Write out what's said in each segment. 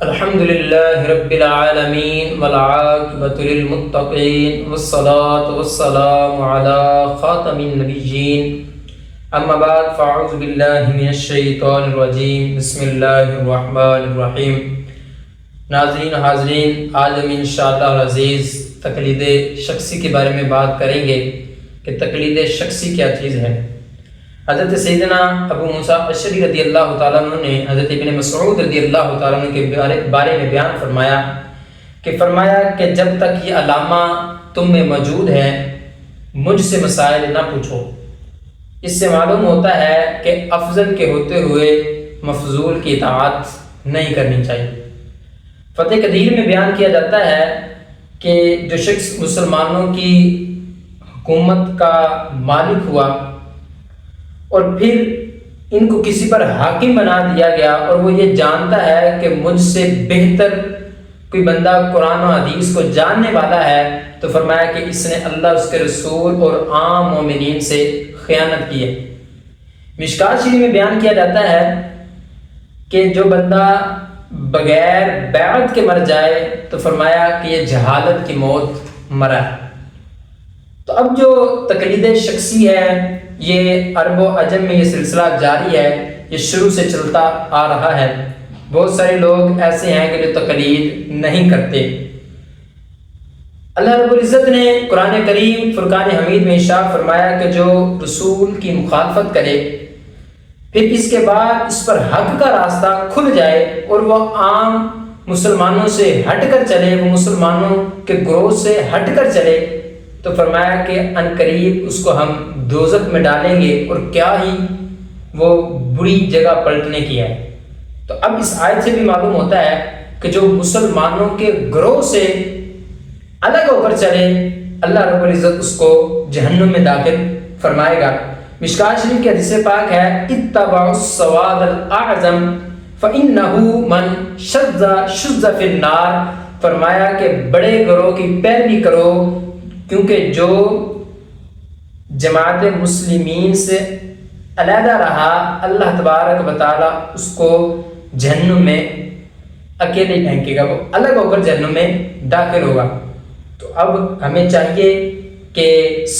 الحمد للہ رب العالمین والعاقبۃ للمتقین والصلاة والسلام علی خاتم النبیین اما بعد فاعوذ باللہ من الشیطان الرجیم بسم اللہ الرحمن الرحیم۔ ناظرین و حاضرین، آج ہم انشاءاللہ العزیز تقلید شخصی کے بارے میں بات کریں گے کہ تقلید شخصی کیا چیز ہے۔ حضرت سیدنا ابو موسیٰ اشعری رضی اللہ تعالیٰ عنہ نے حضرت ابن مسعود رضی اللہ تعالیٰ عنہ کے بارے میں بیان فرمایا کہ جب تک یہ علامہ تم میں موجود ہے مجھ سے مسائل نہ پوچھو۔ اس سے معلوم ہوتا ہے کہ افضل کے ہوتے ہوئے مفضول کی اطاعت نہیں کرنی چاہیے۔ فتح قدیر میں بیان کیا جاتا ہے کہ جو شخص مسلمانوں کی حکومت کا مالک ہوا اور پھر ان کو کسی پر حاکم بنا دیا گیا اور وہ یہ جانتا ہے کہ مجھ سے بہتر کوئی بندہ قرآن و حدیث کو جاننے والا ہے، تو فرمایا کہ اس نے اللہ، اس کے رسول اور عام مومنین سے خیانت کی ہے۔ مشکات شریف میں بیان کیا جاتا ہے کہ جو بندہ بغیر بیعت کے مر جائے تو فرمایا کہ یہ جہالت کی موت مرا ہے۔ تو اب جو تقلید شخصی ہے یہ عرب و عجم میں یہ سلسلہ جاری ہے، یہ شروع سے چلتا آ رہا ہے۔ بہت سارے لوگ ایسے ہیں کہ جو تقلید نہیں کرتے۔ اللہ رب العزت نے قرآن کریم فرقان حمید میں ارشاد فرمایا کہ جو رسول کی مخالفت کرے پھر اس کے بعد اس پر حق کا راستہ کھل جائے اور وہ عام مسلمانوں سے ہٹ کر چلے، وہ مسلمانوں کے گروہ سے ہٹ کر چلے، تو فرمایا کہ ان قریب اس کو ہم دوزخ میں ڈالیں گے اور کیا ہی وہ بری جگہ پلٹنے کی ہے۔ تو اب اس آیت سے بھی معلوم ہوتا ہے کہ جو مسلمانوں کے گروہ سے الگ ہو کر چلے اللہ رب العزت اس کو جہنم میں داخل فرمائے گا۔ مشکات شریف کی حدیث پاک ہے اتبعوا السواد الاعظم فانه من شذ فی النار، فرمایا کہ بڑے گروہ کی پیروی کرو کیونکہ جو جماعت مسلمین سے علیحدہ رہا اللہ تبارک و تعالیٰ اس کو جہنم میں اکیلے پھینکے گا، وہ الگ ہو کر جہنم میں داخل ہوگا۔ تو اب ہمیں چاہیے کہ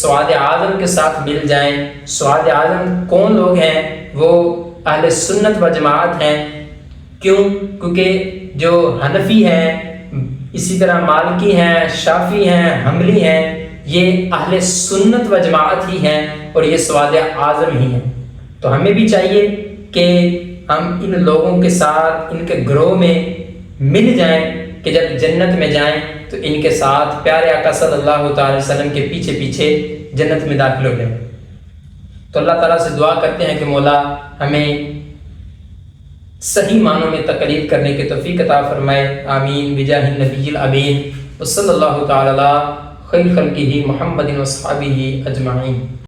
سواد اعظم کے ساتھ مل جائیں۔ سواد اعظم کون لوگ ہیں؟ وہ اہل سنت و جماعت ہیں۔ کیوں؟ کیونکہ جو حنفی ہیں، اسی طرح مالکی ہیں، شافعی ہیں، حنبلی ہیں، یہ اہل سنت و جماعت ہی ہیں اور یہ سواد اعظم ہی ہیں۔ تو ہمیں بھی چاہیے کہ ہم ان لوگوں کے ساتھ، ان کے گروہ میں مل جائیں کہ جب جنت میں جائیں تو ان کے ساتھ پیارے آقا صلی اللہ تعالی وسلم کے پیچھے پیچھے جنت میں داخل ہو جائیں۔ تو اللہ تعالیٰ سے دعا کرتے ہیں کہ مولا ہمیں صحیح معنوں میں تقلید کرنے کی توفیق عطا فرمائے، آمین بجاہ النبی الامین وصلی اللہ تعالی علی خیر خلقہ محمد و اصحابہ اجمعین۔